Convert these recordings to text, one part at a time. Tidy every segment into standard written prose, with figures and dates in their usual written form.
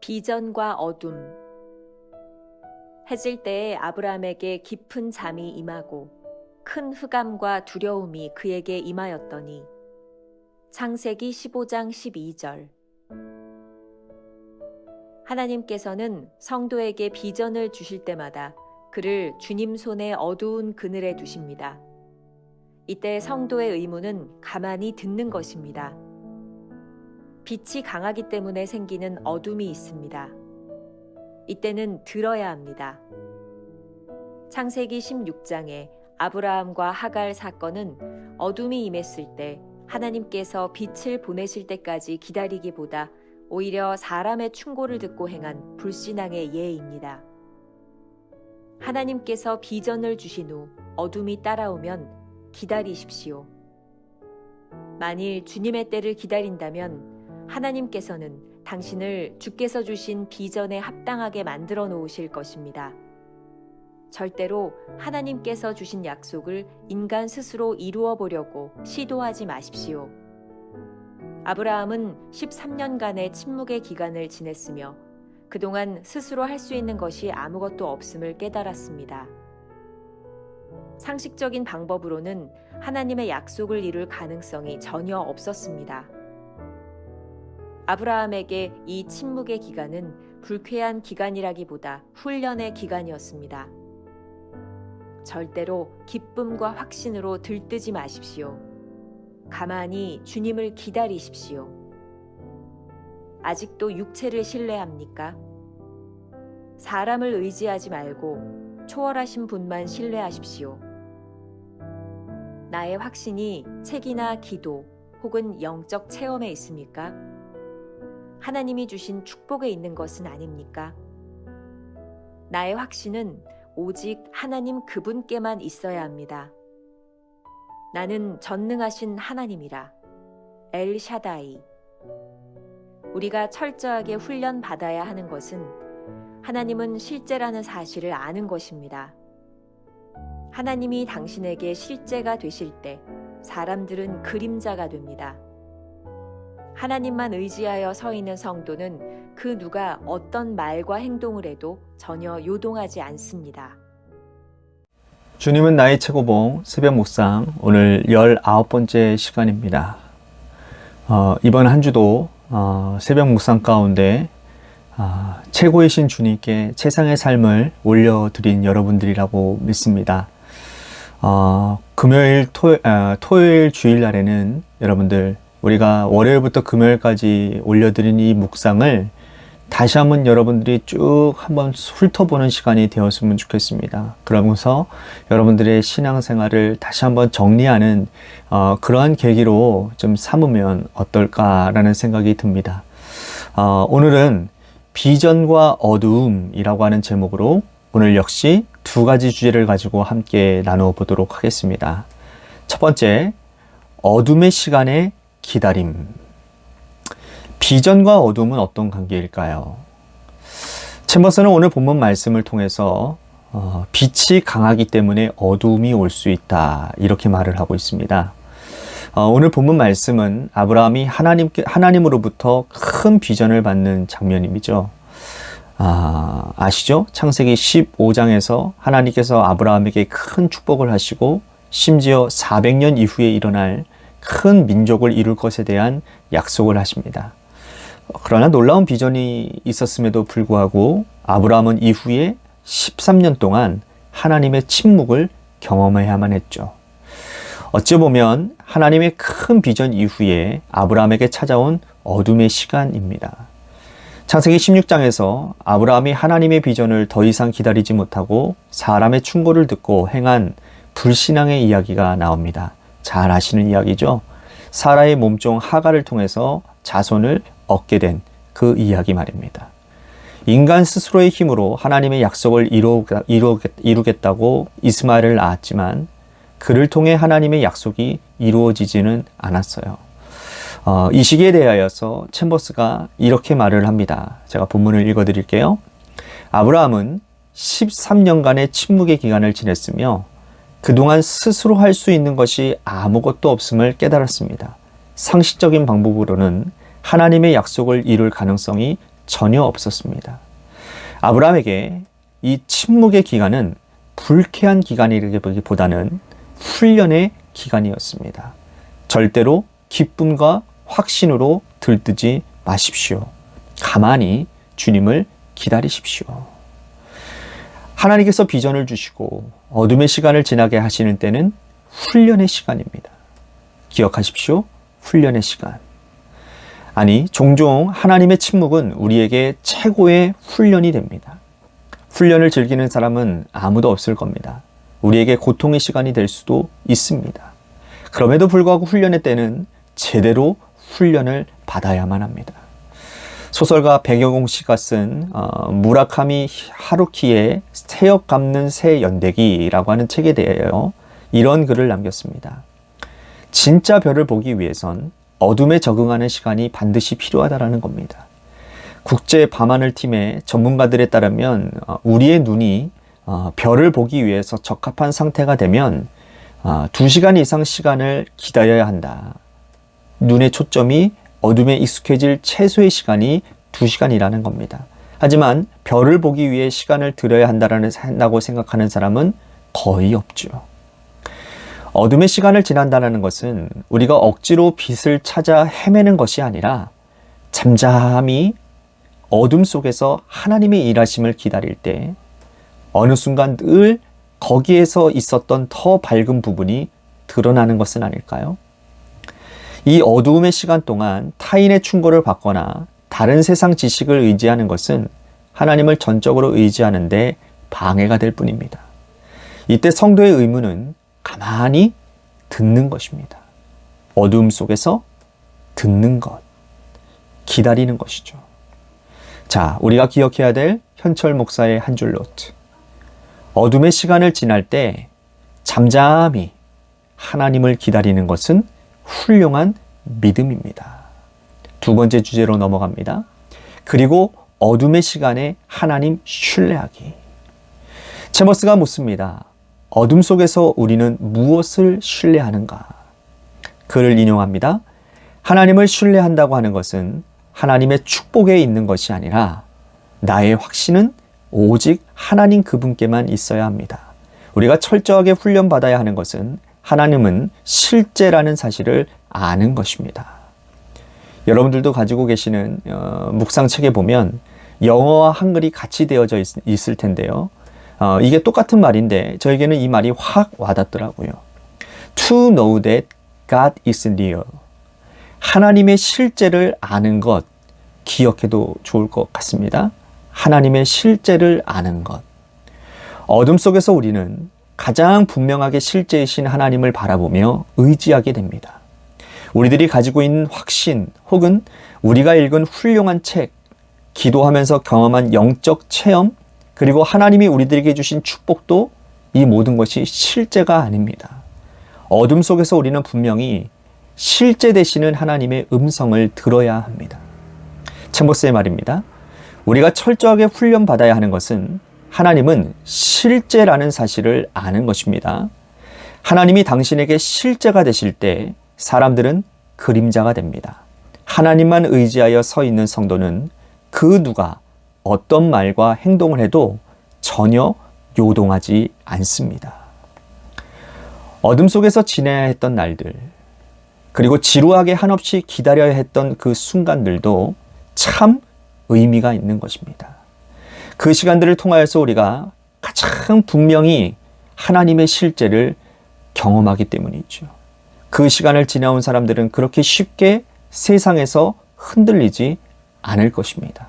비전과 어둠. 해질 때에 아브라함에게 깊은 잠이 임하고 큰 흑암과 두려움이 그에게 임하였더니. 창세기 15장 12절. 하나님께서는 성도에게 비전을 주실 때마다 그를 주님 손의 어두운 그늘에 두십니다. 이때 성도의 의무는 가만히 듣는 것입니다. 빛이 강하기 때문에 생기는 어둠이 있습니다. 이때는 들어야 합니다. 창세기 16장에 아브라함과 하갈 사건은 어둠이 임했을 때 하나님께서 빛을 보내실 때까지 기다리기보다 오히려 사람의 충고를 듣고 행한 불신앙의 예입니다. 하나님께서 비전을 주신 후 어둠이 따라오면 기다리십시오. 만일 주님의 때를 기다린다면 하나님께서는 당신을 주께서 주신 비전에 합당하게 만들어 놓으실 것입니다. 절대로 하나님께서 주신 약속을 인간 스스로 이루어 보려고 시도하지 마십시오. 아브라함은 13년간의 침묵의 기간을 지냈으며 그동안 스스로 할 수 있는 것이 아무것도 없음을 깨달았습니다. 상식적인 방법으로는 하나님의 약속을 이룰 가능성이 전혀 없었습니다. 아브라함에게 이 침묵의 기간은 불쾌한 기간이라기보다 훈련의 기간이었습니다. 절대로 기쁨과 확신으로 들뜨지 마십시오. 가만히 주님을 기다리십시오. 아직도 육체를 신뢰합니까? 사람을 의지하지 말고 초월하신 분만 신뢰하십시오. 나의 확신이 책이나 기도 혹은 영적 체험에 있습니까? 하나님이 주신 축복에 있는 것은 아닙니까? 나의 확신은 오직 하나님 그분께만 있어야 합니다. 나는 전능하신 하나님이라. 엘 샤다이. 우리가 철저하게 훈련받아야 하는 것은 하나님은 실제라는 사실을 아는 것입니다. 하나님이 당신에게 실제가 되실 때 사람들은 그림자가 됩니다. 하나님만 의지하여 서 있는 성도는 그 누가 어떤 말과 행동을 해도 전혀 요동하지 않습니다. 주님은 나의 최고봉 새벽 묵상 오늘 19번째 시간입니다. 이번 한 주도 새벽 묵상 가운데 최고이신 주님께 최상의 삶을 올려드린 여러분들이라고 믿습니다. 금요일, 토요일 주일날에는 여러분들 우리가 월요일부터 금요일까지 올려드린 이 묵상을 다시 한번 여러분들이 쭉 한번 훑어보는 시간이 되었으면 좋겠습니다. 그러면서 여러분들의 신앙생활을 다시 한번 정리하는 그러한 계기로 좀 삼으면 어떨까라는 생각이 듭니다. 오늘은 비전과 어두움이라고 하는 제목으로 오늘 역시 두 가지 주제를 가지고 함께 나누어 보도록 하겠습니다. 첫 번째, 어둠의 시간에 기다림. 비전과 어둠은 어떤 관계일까요? 챔버스는 오늘 본문 말씀을 통해서 빛이 강하기 때문에 어둠이 올 수 있다 이렇게 말을 하고 있습니다. 오늘 본문 말씀은 아브라함이 하나님으로부터 큰 비전을 받는 장면이죠. 아시죠? 창세기 15장에서 하나님께서 아브라함에게 큰 축복을 하시고 심지어 400년 이후에 일어날 큰 민족을 이룰 것에 대한 약속을 하십니다. 그러나 놀라운 비전이 있었음에도 불구하고 아브라함은 이후에 13년 동안 하나님의 침묵을 경험해야만 했죠. 어찌 보면 하나님의 큰 비전 이후에 아브라함에게 찾아온 어둠의 시간입니다. 창세기 16장에서 아브라함이 하나님의 비전을 더 이상 기다리지 못하고 사람의 충고를 듣고 행한 불신앙의 이야기가 나옵니다. 잘 아시는 이야기죠. 사라의 몸종 하갈을 통해서 자손을 얻게 된 그 이야기 말입니다. 인간 스스로의 힘으로 하나님의 약속을 이루겠다고 이스마엘을 낳았지만 그를 통해 하나님의 약속이 이루어지지는 않았어요. 이 시기에 대하여서 챔버스가 이렇게 말을 합니다. 제가 본문을 읽어드릴게요. 아브라함은 13년간의 침묵의 기간을 지냈으며 그동안 스스로 할 수 있는 것이 아무것도 없음을 깨달았습니다. 상식적인 방법으로는 하나님의 약속을 이룰 가능성이 전혀 없었습니다. 아브라함에게 이 침묵의 기간은 불쾌한 기간이라기보다는 훈련의 기간이었습니다. 절대로 기쁨과 확신으로 들뜨지 마십시오. 가만히 주님을 기다리십시오. 하나님께서 비전을 주시고 어둠의 시간을 지나게 하시는 때는 훈련의 시간입니다. 기억하십시오. 훈련의 시간. 아니, 종종 하나님의 침묵은 우리에게 최고의 훈련이 됩니다. 훈련을 즐기는 사람은 아무도 없을 겁니다. 우리에게 고통의 시간이 될 수도 있습니다. 그럼에도 불구하고 훈련의 때는 제대로 훈련을 받아야만 합니다. 소설가 백여공 씨가 쓴 무라카미 하루키의 태엽 감는 새 연대기라고 하는 책에 대하여 이런 글을 남겼습니다. 진짜 별을 보기 위해선 어둠에 적응하는 시간이 반드시 필요하다는 겁니다. 국제 밤하늘 팀의 전문가들에 따르면 우리의 눈이 별을 보기 위해서 적합한 상태가 되면 2시간 이상 시간을 기다려야 한다. 눈의 초점이 어둠에 익숙해질 최소의 시간이 2시간이라는 겁니다. 하지만 별을 보기 위해 시간을 들여야 한다고 생각하는 사람은 거의 없죠. 어둠의 시간을 지난다는 것은 우리가 억지로 빛을 찾아 헤매는 것이 아니라 잠잠히 어둠 속에서 하나님의 일하심을 기다릴 때 어느 순간 늘 거기에서 있었던 더 밝은 부분이 드러나는 것은 아닐까요? 이 어두움의 시간 동안 타인의 충고를 받거나 다른 세상 지식을 의지하는 것은 하나님을 전적으로 의지하는데 방해가 될 뿐입니다. 이때 성도의 의무는 가만히 듣는 것입니다. 어두움 속에서 듣는 것, 기다리는 것이죠. 자, 우리가 기억해야 될 현철 목사의 한 줄 노트. 어둠의 시간을 지날 때 잠잠히 하나님을 기다리는 것은 훌륭한 믿음입니다. 두 번째 주제로 넘어갑니다. 그리고 어둠의 시간에 하나님 신뢰하기. 제머스가 묻습니다. 어둠 속에서 우리는 무엇을 신뢰하는가? 그를 인용합니다. 하나님을 신뢰한다고 하는 것은 하나님의 축복에 있는 것이 아니라 나의 확신은 오직 하나님 그분께만 있어야 합니다. 우리가 철저하게 훈련받아야 하는 것은 하나님은 실제라는 사실을 아는 것입니다. 여러분들도 가지고 계시는 묵상책에 보면 영어와 한글이 같이 되어져 있을 텐데요. 이게 똑같은 말인데 저에게는 이 말이 확 와닿더라고요. To know that God is real. 하나님의 실제를 아는 것, 기억해도 좋을 것 같습니다. 하나님의 실제를 아는 것. 어둠 속에서 우리는 가장 분명하게 실제이신 하나님을 바라보며 의지하게 됩니다. 우리들이 가지고 있는 확신 혹은 우리가 읽은 훌륭한 책, 기도하면서 경험한 영적 체험, 그리고 하나님이 우리들에게 주신 축복도 이 모든 것이 실제가 아닙니다. 어둠 속에서 우리는 분명히 실제 되시는 하나님의 음성을 들어야 합니다. 챔버스의 말입니다. 우리가 철저하게 훈련받아야 하는 것은 하나님은 실제라는 사실을 아는 것입니다. 하나님이 당신에게 실제가 되실 때 사람들은 그림자가 됩니다. 하나님만 의지하여 서 있는 성도는 그 누가 어떤 말과 행동을 해도 전혀 요동하지 않습니다. 어둠 속에서 지내야 했던 날들, 그리고 지루하게 한없이 기다려야 했던 그 순간들도 참 의미가 있는 것입니다. 그 시간들을 통하여서 우리가 가장 분명히 하나님의 실제를 경험하기 때문이죠. 그 시간을 지나온 사람들은 그렇게 쉽게 세상에서 흔들리지 않을 것입니다.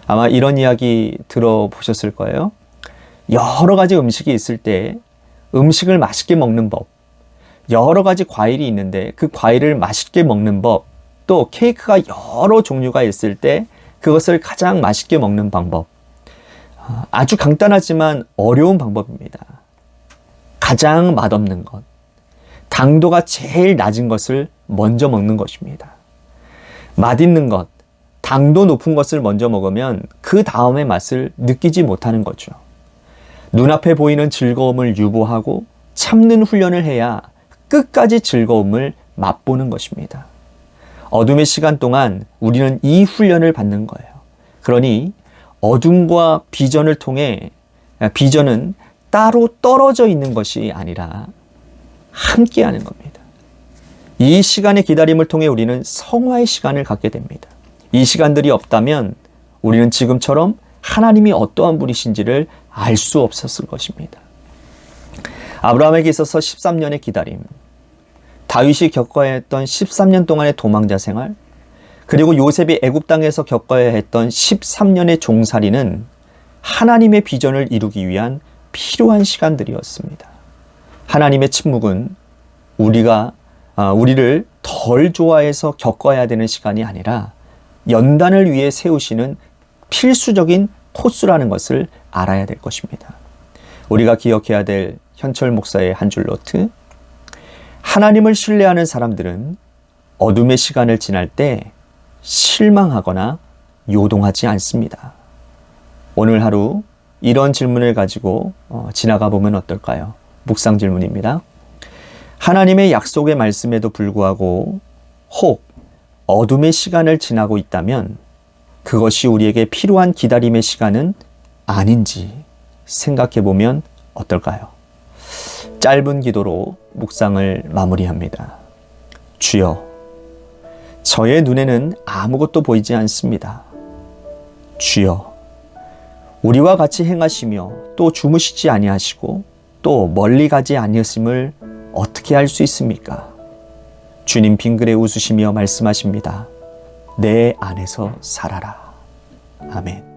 아마 이런 이야기 들어보셨을 거예요. 여러 가지 음식이 있을 때 음식을 맛있게 먹는 법, 여러 가지 과일이 있는데 그 과일을 맛있게 먹는 법, 또 케이크가 여러 종류가 있을 때 그것을 가장 맛있게 먹는 방법. 아주 간단하지만 어려운 방법입니다. 가장 맛없는 것, 당도가 제일 낮은 것을 먼저 먹는 것입니다. 맛있는 것, 당도 높은 것을 먼저 먹으면 그 다음의 맛을 느끼지 못하는 거죠. 눈앞에 보이는 즐거움을 유보하고 참는 훈련을 해야 끝까지 즐거움을 맛보는 것입니다. 어둠의 시간 동안 우리는 이 훈련을 받는 거예요. 그러니 어둠과 비전을 통해 비전은 따로 떨어져 있는 것이 아니라 함께하는 겁니다. 이 시간의 기다림을 통해 우리는 성화의 시간을 갖게 됩니다. 이 시간들이 없다면 우리는 지금처럼 하나님이 어떠한 분이신지를 알 수 없었을 것입니다. 아브라함에게 있어서 13년의 기다림, 다윗이 겪어야 했던 13년 동안의 도망자 생활, 그리고 요셉이 애굽 땅에서 겪어야 했던 13년의 종살이는 하나님의 비전을 이루기 위한 필요한 시간들이었습니다. 하나님의 침묵은 우리를 덜 좋아해서 겪어야 되는 시간이 아니라 연단을 위해 세우시는 필수적인 코스라는 것을 알아야 될 것입니다. 우리가 기억해야 될 현철 목사의 한 줄 노트. 하나님을 신뢰하는 사람들은 어둠의 시간을 지날 때 실망하거나 요동하지 않습니다. 오늘 하루 이런 질문을 가지고 지나가 보면 어떨까요? 묵상 질문입니다. 하나님의 약속의 말씀에도 불구하고 혹 어둠의 시간을 지나고 있다면 그것이 우리에게 필요한 기다림의 시간은 아닌지 생각해 보면 어떨까요? 짧은 기도로 묵상을 마무리합니다. 주여, 저의 눈에는 아무것도 보이지 않습니다. 주여, 우리와 같이 행하시며 또 주무시지 아니하시고 또 멀리 가지 아니하심을 어떻게 알 수 있습니까? 주님 빙그레 웃으시며 말씀하십니다. 내 안에서 살아라. 아멘.